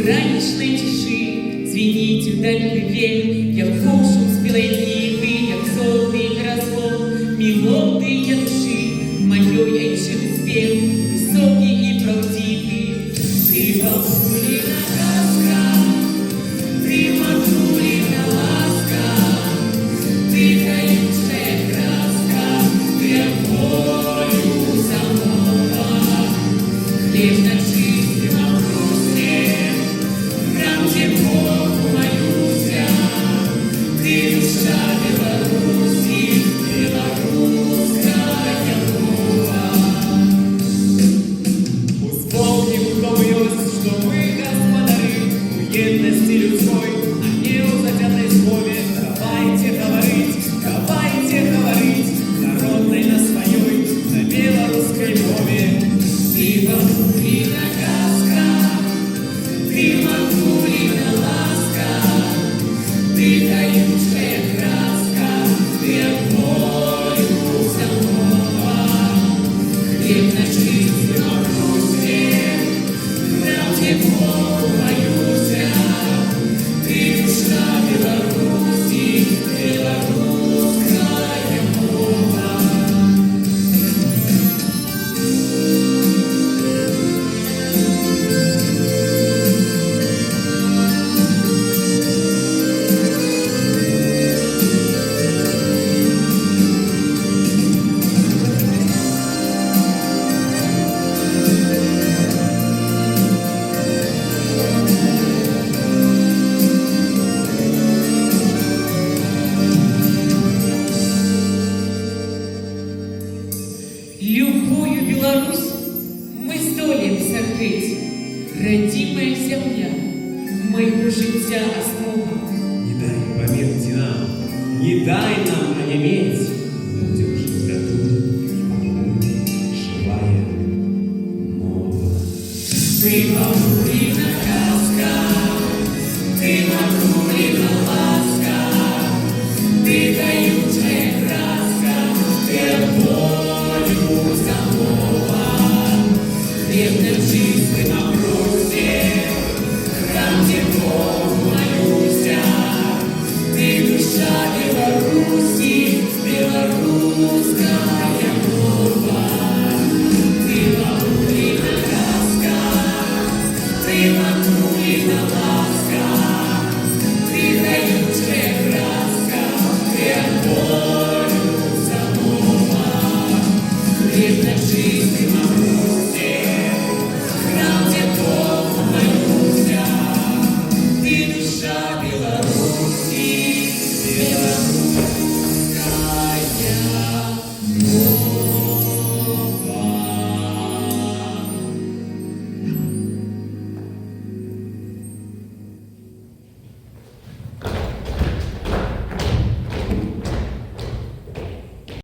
Ранішній тиші звініть вдаль ревель, як шум спілої нивы, як золотий розлом, мелодія душі моєї айчини спів, високий і правдивий. Ти бабулина казка, ти матулина ласка, ти таємче краска, ти волю замова, хліб на чистому крусі, там, где Богу молюся, ты душа Беларуси, белорусская мова. Вспомним, кто мы есть, что мы господари у едности людской, а не у затятой злобе. Давайте говорить, народной на своей, на белорусской мове. Ты бабулина казка, ты матулина ласка, ты таючая краска, ты волю замова. Хлеб на чистом крусе, там, где Богу молюся, ты душа Беларуси, белорусская мова. Любую Беларусь мы здолеем согреть. Родимая земля, моего життя основа. Не дай померти нам, не дай нам онеметь. Будем жить готовы, живая мова. Ты